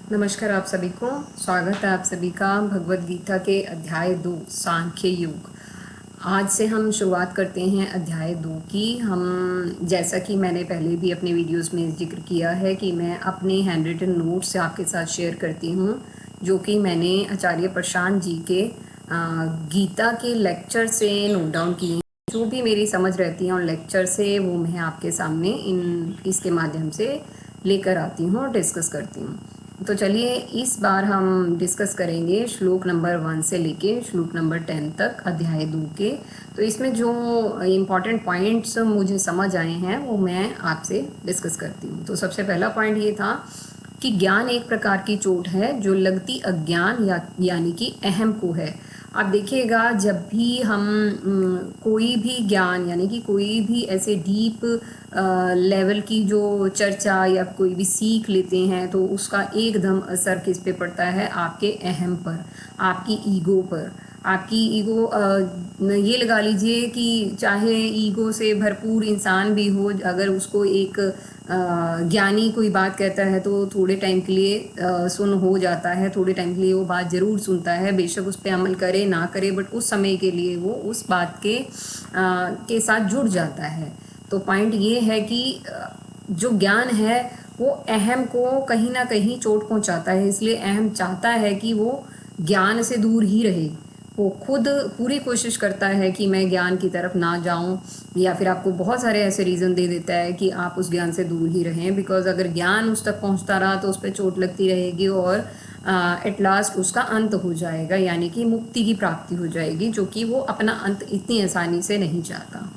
नमस्कार आप सभी को। स्वागत है आप सभी का भगवत गीता के अध्याय 2 सांख्य योग। आज से हम शुरुआत करते हैं अध्याय 2 की। हम जैसा कि मैंने पहले भी अपने वीडियोस में जिक्र किया है कि मैं अपने हैंड रिटन नोट्स से आपके साथ शेयर करती हूँ, जो कि मैंने आचार्य प्रशांत जी के गीता के लेक्चर से नोट डाउन किए हैं। जो भी मेरी समझ रहती है उन लेक्चर से वो मैं आपके सामने इसके माध्यम से लेकर आती हूँ और डिस्कस करती हूँ। तो चलिए इस बार हम डिस्कस करेंगे श्लोक नंबर 1 से लेके श्लोक नंबर 10 तक अध्याय 2 के। तो इसमें जो इम्पॉर्टेंट पॉइंट्स मुझे समझ आए हैं वो मैं आपसे डिस्कस करती हूँ। तो सबसे पहला पॉइंट ये था कि ज्ञान एक प्रकार की चोट है जो लगती अज्ञान यानी कि अहम को है। आप देखिएगा जब भी हम कोई भी ज्ञान यानी कि कोई भी ऐसे डीप लेवल की जो चर्चा या कोई भी सीख लेते हैं तो उसका एकदम असर किस पे पड़ता है? आपके अहम पर, आपकी ईगो पर। आपकी ईगो ये लगा लीजिए कि चाहे ईगो से भरपूर इंसान भी हो, अगर उसको एक ज्ञानी कोई बात कहता है तो थोड़े टाइम के लिए सुन हो जाता है, थोड़े टाइम के लिए वो बात ज़रूर सुनता है, बेशक उस पर अमल करे ना करे, बट उस समय के लिए वो उस बात के साथ जुड़ जाता है। तो पॉइंट ये है कि जो ज्ञान है वो अहम को कहीं ना कहीं चोट पहुंचाता है, इसलिए अहम चाहता है कि वो ज्ञान से दूर ही रहे। वो खुद पूरी कोशिश करता है कि मैं ज्ञान की तरफ ना जाऊं, या फिर आपको बहुत सारे ऐसे रीज़न दे देता है कि आप उस ज्ञान से दूर ही रहें, बिकॉज अगर ज्ञान उस तक पहुंचता रहा तो उस पर चोट लगती रहेगी और एट लास्ट उसका अंत हो जाएगा, यानी कि मुक्ति की प्राप्ति हो जाएगी, जो कि वो अपना अंत इतनी आसानी से नहीं चाहता।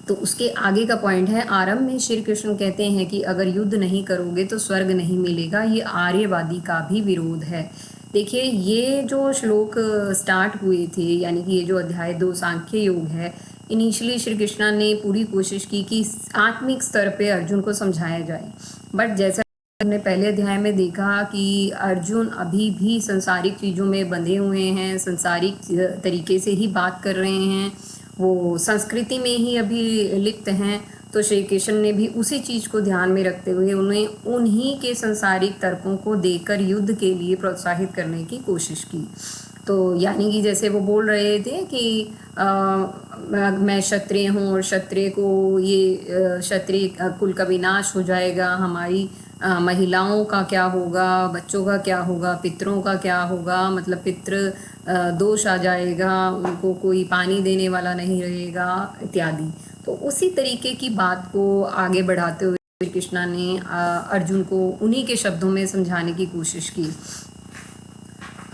तो उसके आगे का पॉइंट है, आरंभ में श्री कृष्ण कहते हैं कि अगर युद्ध नहीं करोगे तो स्वर्ग नहीं मिलेगा। ये आर्यवादी का भी विरोध है। देखिए ये जो श्लोक स्टार्ट हुए थे, यानी कि ये जो अध्याय 2 सांख्य योग है, इनिशियली श्री कृष्णा ने पूरी कोशिश की कि आत्मिक स्तर पे अर्जुन को समझाया जाए, बट जैसा हमने पहले अध्याय में देखा कि अर्जुन अभी भी संसारिक चीज़ों में बंधे हुए हैं, संसारिक तरीके से ही बात कर रहे हैं, वो संस्कृति में ही अभी लिप्त हैं। तो श्री कृष्ण ने भी उसी चीज़ को ध्यान में रखते हुए उन्हें उन्हीं के संसारिक तर्कों को देकर युद्ध के लिए प्रोत्साहित करने की कोशिश की। तो यानी कि जैसे वो बोल रहे थे कि मैं क्षत्रिय हूँ और क्षत्रिय को ये क्षत्रिय कुल का विनाश हो जाएगा, हमारी महिलाओं का क्या होगा, बच्चों का क्या होगा, पितरों का क्या होगा, मतलब पितृ दोष आ जाएगा, उनको कोई पानी देने वाला नहीं रहेगा इत्यादि। तो उसी तरीके की बात को आगे बढ़ाते हुए श्री कृष्णा ने अर्जुन को उन्हीं के शब्दों में समझाने की कोशिश की।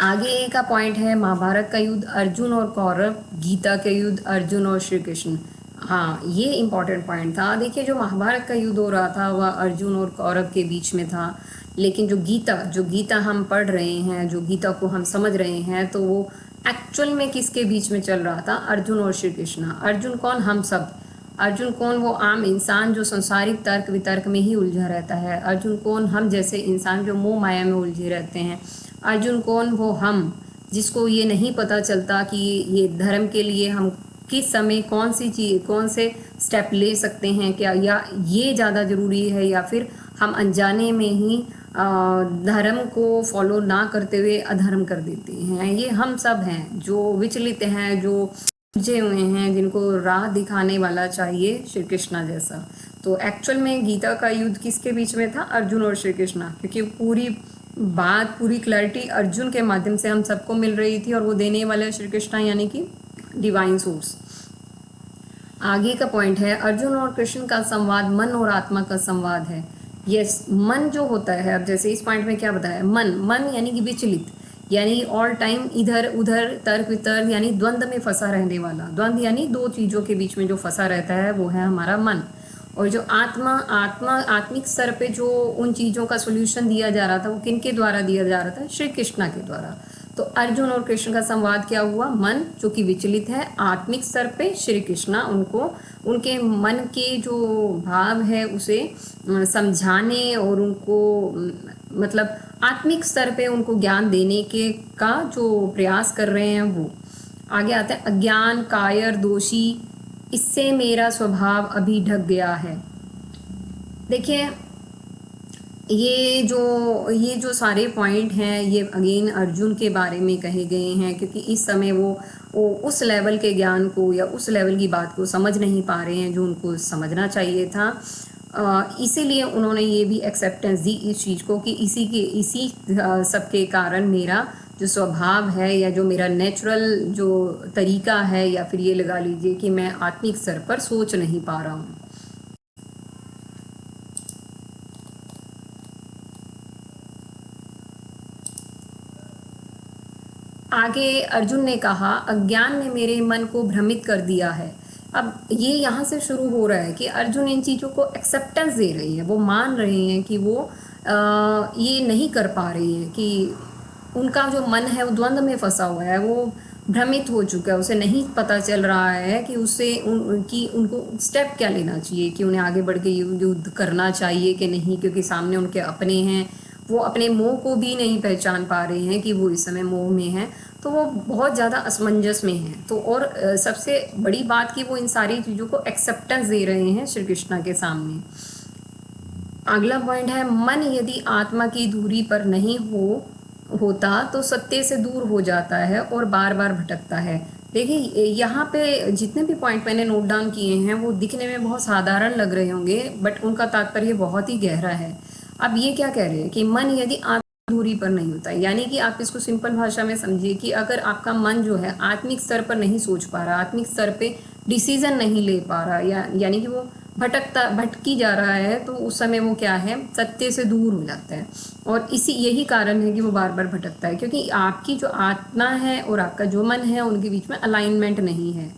आगे का पॉइंट है महाभारत का युद्ध अर्जुन और कौरव, गीता के युद्ध अर्जुन और श्री कृष्ण। हाँ, ये इम्पॉर्टेंट पॉइंट था। देखिए जो महाभारत का युद्ध हो रहा था वह अर्जुन और कौरव के बीच में था, लेकिन जो गीता हम पढ़ रहे हैं, जो गीता को हम समझ रहे हैं, तो वो एक्चुअल में किसके बीच में चल रहा था? अर्जुन और श्री कृष्ण। अर्जुन कौन? हम सब। अर्जुन कौन? वो आम इंसान जो संसारिक तर्क वितर्क में ही उलझा रहता है। अर्जुन कौन? हम जैसे इंसान जो मोह माया में उलझे रहते हैं। अर्जुन कौन? वो हम जिसको ये नहीं पता चलता कि ये धर्म के लिए हम किस समय कौन सी चीज़, कौन से स्टेप ले सकते हैं, क्या या ये ज़्यादा ज़रूरी है, या फिर हम अनजाने में ही धर्म को फॉलो ना करते हुए अधर्म कर देते हैं। ये हम सब हैं जो विचलित हैं, जो उलझे हुए हैं, जिनको राह दिखाने वाला चाहिए श्री कृष्णा जैसा। तो एक्चुअल में गीता का युद्ध किसके बीच में था? अर्जुन और श्री कृष्णा, क्योंकि पूरी बात, पूरी क्लैरिटी अर्जुन के माध्यम से हम सबको मिल रही थी और वो देने वाले श्री कृष्णा यानी कि डिवाइन सोर्स। आगे का पॉइंट है अर्जुन और कृष्ण का संवाद मन और आत्मा का संवाद है। यस, मन जो होता है, अब जैसे इस पॉइंट में क्या बताया, मन यानी कि विचलित, यानी ऑल टाइम इधर उधर तर्क वितर्क यानी द्वंद्व में फंसा रहने वाला। द्वंद्व यानी दो चीज़ों के बीच में जो फंसा रहता है वो है हमारा मन। और जो आत्मिक स्तर पे जो उन चीज़ों का सोल्यूशन दिया जा रहा था वो किन के द्वारा दिया जा रहा था? श्री कृष्णा के द्वारा। तो अर्जुन और कृष्ण का संवाद क्या हुआ? मन जो कि विचलित है, आत्मिक स्तर पे श्री कृष्णा उनको उनके मन के जो भाव है उसे समझाने और उनको मतलब आत्मिक स्तर पे उनको ज्ञान देने के का जो प्रयास कर रहे हैं वो। आगे आता है अज्ञान, कायर, दोषी, इससे मेरा स्वभाव अभी ढक गया है। देखिए ये जो सारे पॉइंट हैं ये अगेन अर्जुन के बारे में कहे गए हैं, क्योंकि इस समय वो उस लेवल के ज्ञान को या उस लेवल की बात को समझ नहीं पा रहे हैं जो उनको समझना चाहिए था। इसीलिए उन्होंने ये भी एक्सेप्टेंस दी इस चीज़ को कि इसी सब के कारण मेरा जो स्वभाव है या जो मेरा नेचुरल जो तरीका है, या फिर ये लगा लीजिए कि मैं आत्मिक स्तर पर सोच नहीं पा रहा हूँ। आगे अर्जुन ने कहा, अज्ञान ने मेरे मन को भ्रमित कर दिया है। अब ये यहाँ से शुरू हो रहा है कि अर्जुन इन चीज़ों को एक्सेप्टेंस दे रहे हैं, वो मान रहे हैं कि वो ये नहीं कर पा रहे हैं, कि उनका जो मन है वो द्वंद्व में फंसा हुआ है, वो भ्रमित हो चुका है, उसे नहीं पता चल रहा है कि कि उनको स्टेप क्या लेना चाहिए, कि उन्हें आगे बढ़ के युद्ध करना चाहिए कि नहीं, क्योंकि सामने उनके अपने हैं। वो अपने मोह को भी नहीं पहचान पा रहे हैं कि वो इस समय मोह में हैं, तो वो बहुत ज़्यादा असमंजस में हैं। तो और सबसे बड़ी बात कि वो इन सारी चीज़ों को एक्सेप्टेंस दे रहे हैं श्री कृष्णा के सामने। अगला पॉइंट है, मन यदि आत्मा की दूरी पर नहीं होता तो सत्य से दूर हो जाता है और बार बार भटकता है। देखिए यहाँ पे जितने भी पॉइंट मैंने नोट डाउन किए हैं वो दिखने में बहुत साधारण लग रहे होंगे, बट उनका तात्पर्य बहुत ही गहरा है। अब ये क्या कह रहे हैं कि मन यदि दूरी पर नहीं होता, यानी कि आप इसको सिंपल भाषा में समझिए कि अगर आपका मन जो है आत्मिक स्तर पर नहीं सोच पा रहा, आत्मिक स्तर पे डिसीजन नहीं ले पा रहा, यानी कि वो भटकी जा रहा है, तो उस समय वो क्या है, सत्य से दूर हो जाता है। और यही कारण है कि वो बार बार भटकता है, क्योंकि आपकी जो आत्मा है और आपका जो मन है उनके बीच में अलाइनमेंट नहीं है।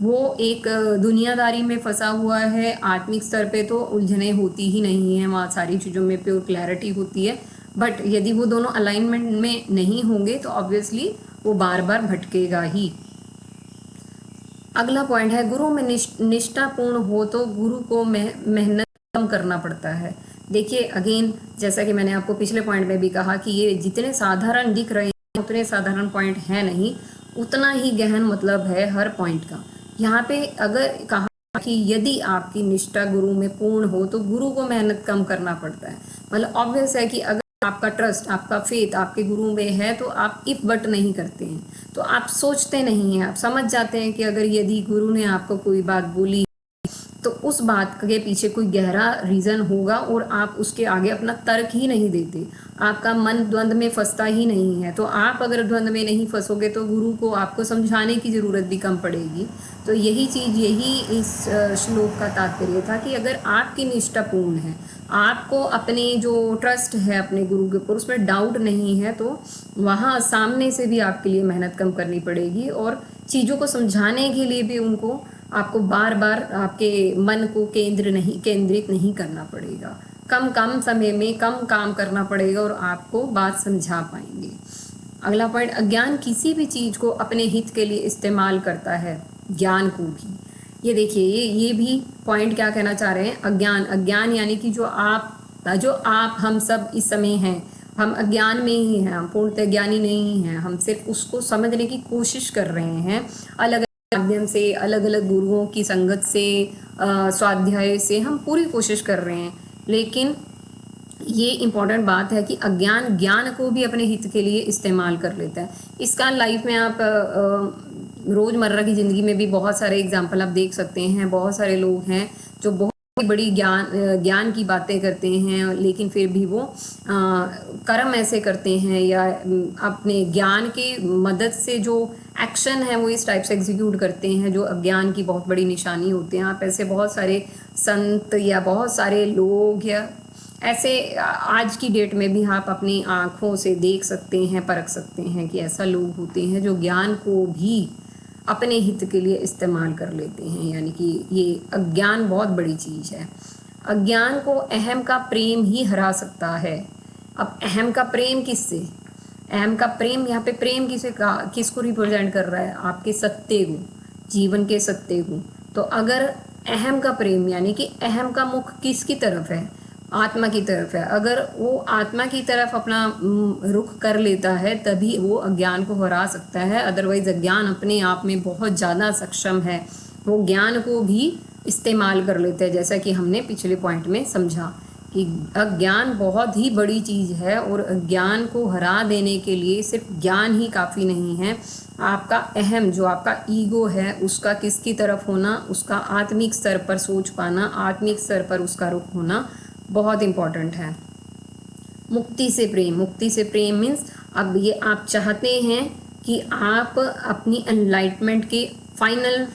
वो एक दुनियादारी में फंसा हुआ है। आत्मिक स्तर पे तो उलझने होती ही नहीं है, वहाँ सारी चीज़ों में प्योर क्लैरिटी होती है। बट यदि वो दोनों अलाइनमेंट में नहीं होंगे तो ऑब्वियसली वो बार बार भटकेगा ही। अगला पॉइंट है, गुरु में निष्ठापूर्ण हो तो गुरु को मेहनत कम करना पड़ता है। देखिए अगेन, जैसा कि मैंने आपको पिछले पॉइंट में भी कहा कि ये जितने साधारण दिख रहे हैं उतने साधारण पॉइंट है नहीं, उतना ही गहन मतलब है हर पॉइंट का। यहाँ पे अगर कहा कि यदि आपकी निष्ठा गुरु में पूर्ण हो तो गुरु को मेहनत कम करना पड़ता है, मतलब ऑब्वियस है कि अगर आपका ट्रस्ट, आपका फेथ आपके गुरु में है तो आप इफ बट नहीं करते हैं, तो आप सोचते नहीं हैं, आप समझ जाते हैं कि अगर यदि गुरु ने आपको कोई बात बोली तो उस बात के पीछे कोई गहरा रीज़न होगा और आप उसके आगे अपना तर्क ही नहीं देते। आपका मन द्वंद्व में फंसता ही नहीं है, तो आप अगर द्वंद्व में नहीं फंसोगे तो गुरु को आपको समझाने की ज़रूरत भी कम पड़ेगी। तो यही चीज़, यही इस श्लोक का तात्पर्य था कि अगर आपकी निष्ठा पूर्ण है, आपको अपने जो ट्रस्ट है अपने गुरु के ऊपर उसमें डाउट नहीं है, तो वहाँ सामने से भी आपके लिए मेहनत कम करनी पड़ेगी और चीज़ों को समझाने के लिए भी आपको बार बार आपके मन को केंद्रित नहीं करना पड़ेगा। कम समय में कम काम करना पड़ेगा और आपको बात समझा पाएंगे। अगला पॉइंट, अज्ञान किसी भी चीज़ को अपने हित के लिए इस्तेमाल करता है, ज्ञान को भी। ये देखिए, ये भी पॉइंट क्या कहना चाह रहे हैं, अज्ञान यानी कि जो आप हम सब इस समय हैं, हम अज्ञान में ही हैं, हम पूर्णतः ज्ञानी नहीं हैं, हम सिर्फ उसको समझने की कोशिश कर रहे हैं। अलग माध्यम से, अलग अलग गुरुओं की संगत से, स्वाध्याय से हम पूरी कोशिश कर रहे हैं, लेकिन ये इम्पॉर्टेंट बात है कि अज्ञान ज्ञान को भी अपने हित के लिए इस्तेमाल कर लेता है। इसका लाइफ में आप रोज़मर्रा की ज़िंदगी में भी बहुत सारे एग्जाम्पल आप देख सकते हैं। बहुत सारे लोग हैं जो बहुत बड़ी ज्ञान की बातें करते हैं, लेकिन फिर भी वो कर्म ऐसे करते हैं या अपने ज्ञान के मदद से जो एक्शन है वो इस टाइप से एग्जीक्यूट करते हैं जो अज्ञान की बहुत बड़ी निशानी होते हैं। आप ऐसे बहुत सारे संत या बहुत सारे लोग या ऐसे आज की डेट में भी आप अपनी आँखों से देख सकते हैं, परख सकते हैं कि ऐसा लोग होते हैं जो ज्ञान को भी अपने हित के लिए इस्तेमाल कर लेते हैं। यानी कि ये अज्ञान बहुत बड़ी चीज़ है। अज्ञान को अहम का प्रेम ही हरा सकता है। अब अहम का प्रेम किससे, अहम का प्रेम, यहाँ पे प्रेम किसको रिप्रेजेंट कर रहा है, आपके सत्य को, जीवन के सत्य को। तो अगर अहम का प्रेम यानी कि अहम का मुख किसकी तरफ है, आत्मा की तरफ है, अगर वो आत्मा की तरफ अपना रुख कर लेता है तभी वो अज्ञान को हरा सकता है। अदरवाइज अज्ञान अपने आप में बहुत ज़्यादा सक्षम है, वो ज्ञान को भी इस्तेमाल कर लेते हैं, जैसा कि हमने पिछले पॉइंट में समझा कि अज्ञान बहुत ही बड़ी चीज़ है और अज्ञान को हरा देने के लिए सिर्फ ज्ञान ही काफ़ी नहीं है। आपका अहम जो आपका ईगो है उसका किसकी तरफ होना, उसका आत्मिक स्तर पर सोच पाना, आत्मिक स्तर पर उसका रुख होना बहुत इम्पॉर्टेंट है। मुक्ति से प्रेम, मुक्ति से प्रेम मीन्स अब ये आप चाहते हैं कि आप अपनी एनलाइटमेंट के फाइनल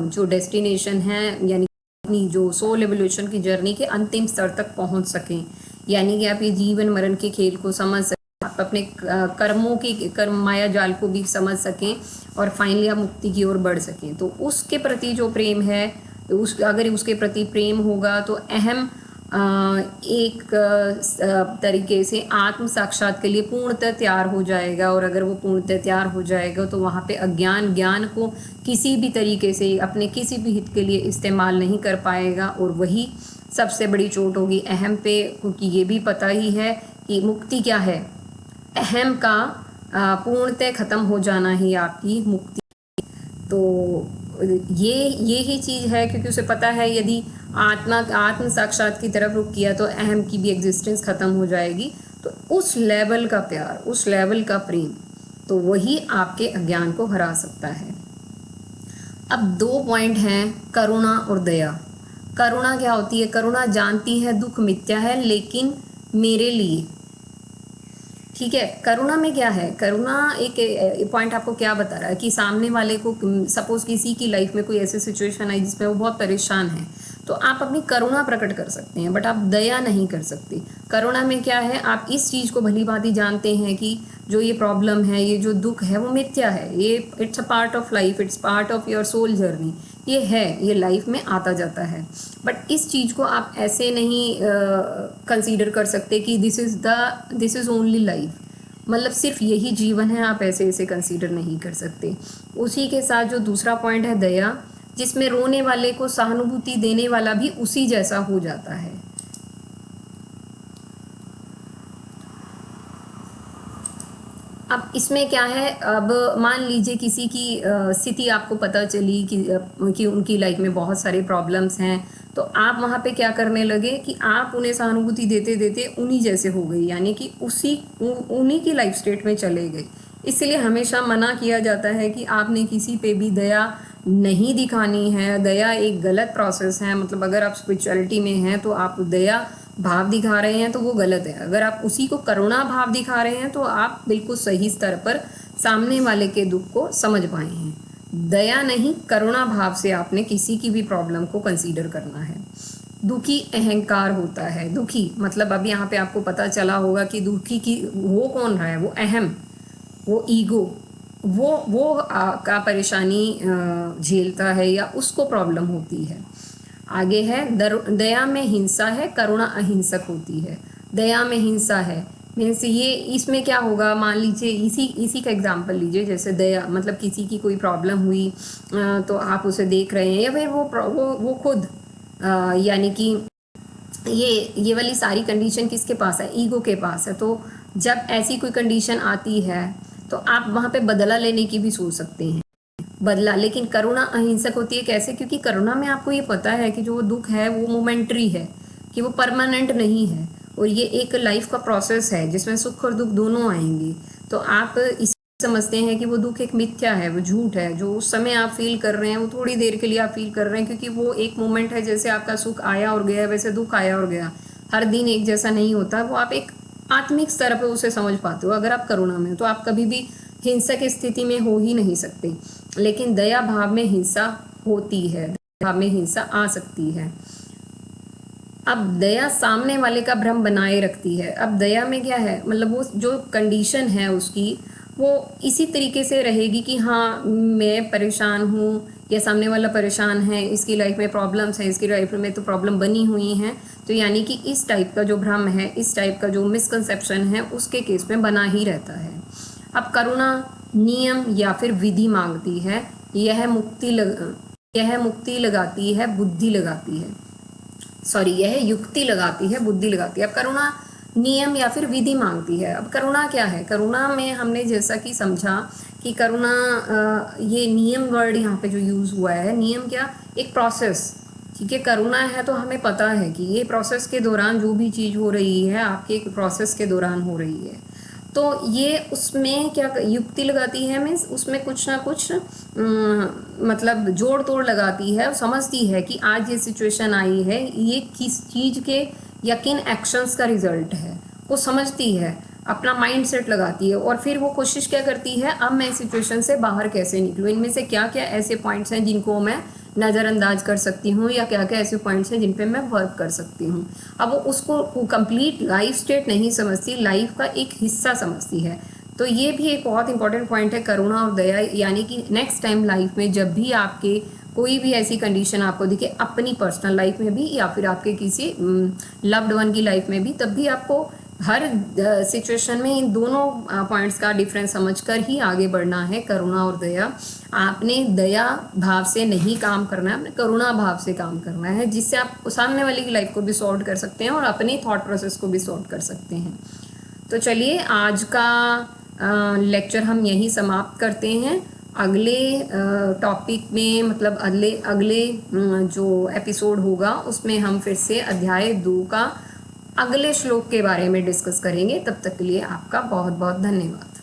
जो डेस्टिनेशन है यानी अपनी जो सोल एवोल्यूशन की जर्नी के अंतिम स्तर तक पहुंच सकें, यानी कि आप ये जीवन मरण के खेल को समझ सकें, आप अपने कर्मों की कर्म माया जाल को भी समझ सकें और फाइनली आप मुक्ति की ओर बढ़ सकें। तो उसके प्रति जो प्रेम है, अगर उसके प्रति प्रेम होगा तो अहम एक तरीके से आत्म साक्षात के लिए पूर्णतः तैयार हो जाएगा। और अगर वो पूर्णतः तैयार हो जाएगा तो वहाँ पे अज्ञान ज्ञान को किसी भी तरीके से अपने किसी भी हित के लिए इस्तेमाल नहीं कर पाएगा और वही सबसे बड़ी चोट होगी अहम पे, क्योंकि ये भी पता ही है कि मुक्ति क्या है, अहम का पूर्णतः ख़त्म हो जाना ही आपकी मुक्ति। तो ये ही चीज़ है, क्योंकि उसे पता है यदि आत्म साक्षात की तरफ रुख किया तो अहम की भी एग्जिस्टेंस ख़त्म हो जाएगी। तो उस लेवल का प्यार, उस लेवल का प्रेम, तो वही आपके अज्ञान को हरा सकता है। अब 2 पॉइंट हैं, करुणा और दया। करुणा क्या होती है? करुणा जानती है दुख मिथ्या है लेकिन मेरे लिए, ठीक है। करुणा में क्या है? करुणा एक पॉइंट आपको क्या बता रहा है कि सामने वाले को, सपोज किसी की लाइफ में कोई ऐसी सिचुएशन आई जिसमें वो बहुत परेशान है, तो आप अपनी करुणा प्रकट कर सकते हैं, बट आप दया नहीं कर सकते। करुणा में क्या है? आप इस चीज़ को भली भांति जानते हैं कि जो ये प्रॉब्लम है, ये जो दुख है वो मिथ्या है, ये it's a part of life, it's part of your soul journey, ये है, ये लाइफ में आता जाता है। बट इस चीज़ को आप ऐसे नहीं कंसीडर कर सकते कि दिस इज़ ओनली लाइफ, मतलब सिर्फ यही जीवन है, आप ऐसे कंसीडर नहीं कर सकते। उसी के साथ जो दूसरा पॉइंट है दया, जिसमें रोने वाले को सहानुभूति देने वाला भी उसी जैसा हो जाता है। अब इसमें क्या है, अब मान लीजिए किसी की स्थिति आपको पता चली कि उनकी लाइफ में बहुत सारे प्रॉब्लम्स हैं, तो आप वहाँ पे क्या करने लगे कि आप उन्हें सहानुभूति देते देते उन्हीं जैसे हो गई, यानी कि उन्हीं की लाइफ स्टेट में चले गए। इसलिए हमेशा मना किया जाता है कि आपने किसी पे भी दया नहीं दिखानी है। दया एक गलत प्रोसेस है, मतलब अगर आप स्पिरिचुअलिटी में हैं तो आप दया भाव दिखा रहे हैं तो वो गलत है। अगर आप उसी को करुणा भाव दिखा रहे हैं तो आप बिल्कुल सही स्तर पर सामने वाले के दुख को समझ पाए हैं। दया नहीं, करुणा भाव से आपने किसी की भी प्रॉब्लम को कंसीडर करना है। दुखी अहंकार होता है। दुखी मतलब अब यहाँ पे आपको पता चला होगा कि दुखी की वो कौन रहा है, वो अहम, वो ईगो, वो का परेशानी झेलता है या उसको प्रॉब्लम होती है। आगे है दया में हिंसा है, करुणा अहिंसक होती है। दया में हिंसा है मीन्स ये, इसमें क्या होगा, मान लीजिए इसी का एग्जांपल लीजिए, जैसे दया मतलब किसी की कोई प्रॉब्लम हुई तो आप उसे देख रहे हैं, या फिर वो खुद यानी कि ये वाली सारी कंडीशन किसके पास है? ईगो के पास है। तो जब ऐसी कोई कंडीशन आती है तो आप वहाँ पे बदला लेने की भी सोच सकते हैं, बदला। लेकिन करुणा अहिंसक होती है। कैसे? क्योंकि करुणा में आपको ये पता है कि जो वो दुख है वो मोमेंट्री है, कि वो परमानेंट नहीं है, और ये एक लाइफ का प्रोसेस है जिसमें सुख और दुख दोनों आएंगे। तो आप इस समझते हैं कि वो दुख एक मिथ्या है, वो झूठ है, जो उस समय आप फील कर रहे हैं वो थोड़ी देर के लिए आप फील कर रहे हैं, क्योंकि वो एक मोमेंट है। जैसे आपका सुख आया और गया वैसे दुख आया और गया, हर दिन एक जैसा नहीं होता। वो आप एक आत्मिक स्तर पर उसे समझ पाते हो। अगर आप करुणा में हो तो आप कभी भी हिंसक स्थिति में हो ही नहीं सकते। लेकिन दया भाव में हिंसा होती है, दया भाव में हिंसा आ सकती है। अब दया सामने वाले का भ्रम बनाए रखती है। अब दया में क्या है, मतलब वो जो कंडीशन है उसकी, वो इसी तरीके से रहेगी कि हाँ मैं परेशान हूँ या सामने वाला परेशान है, इसकी लाइफ में प्रॉब्लम्स हैं, इसकी लाइफ में तो प्रॉब्लम बनी हुई हैं। तो यानी कि इस टाइप का जो भ्रम है, इस टाइप का जो मिसकंसेप्शन है उसके केस में बना ही रहता है। अब करुणा नियम या फिर विधि मांगती है। यह मुक्ति लगाती है, बुद्धि लगाती है, सॉरी यह युक्ति लगाती है, बुद्धि लगाती है। अब करुणा नियम या फिर विधि मांगती है। अब करुणा क्या है? करुणा में हमने जैसा कि समझा कि करुणा, ये नियम वर्ड यहाँ पे जो यूज़ हुआ है, नियम क्या? एक प्रोसेस, ठीक है। करुणा है तो हमें पता है कि ये प्रोसेस के दौरान जो भी चीज़ हो रही है आपके प्रोसेस के दौरान हो रही है, तो ये उसमें क्या युक्ति लगाती है, मीन्स उसमें कुछ ना कुछ मतलब जोड़ तोड़ लगाती है और समझती है कि आज ये सिचुएशन आई है, ये किस चीज़ के या किन एक्शंस का रिजल्ट है, वो समझती है, अपना माइंड सेट लगाती है और फिर वो कोशिश क्या करती है, अब मैं इस सिचुएशन से बाहर कैसे निकलूँ, इनमें से क्या क्या ऐसे पॉइंट्स हैं जिनको मैं नज़रअंदाज कर सकती हूँ या क्या क्या ऐसे पॉइंट्स हैं जिन पे मैं वर्क कर सकती हूँ। अब वो उसको कंप्लीट लाइफ स्टेट नहीं समझती, लाइफ का एक हिस्सा समझती है। तो ये भी एक बहुत इंपॉर्टेंट पॉइंट है, करुणा और दया, यानी कि नेक्स्ट टाइम लाइफ में जब भी आपके कोई भी ऐसी कंडीशन आपको दिखे, अपनी पर्सनल लाइफ में भी या फिर आपके किसी लव्ड वन की लाइफ में भी, तब भी आपको हर सिचुएशन में इन दोनों पॉइंट्स का डिफरेंस समझकर ही आगे बढ़ना है। करुणा और दया, आपने दया भाव से नहीं काम करना है, आपने करुणा भाव से काम करना है, जिससे आप सामने वाले की लाइफ को भी सॉर्ट कर सकते हैं और अपनी थॉट प्रोसेस को भी सॉर्ट कर सकते हैं। तो चलिए आज का लेक्चर हम यहीं समाप्त करते हैं। अगले टॉपिक में मतलब अगले जो एपिसोड होगा उसमें हम फिर से अध्याय 2 का अगले श्लोक के बारे में डिस्कस करेंगे। तब तक के लिए आपका बहुत बहुत धन्यवाद।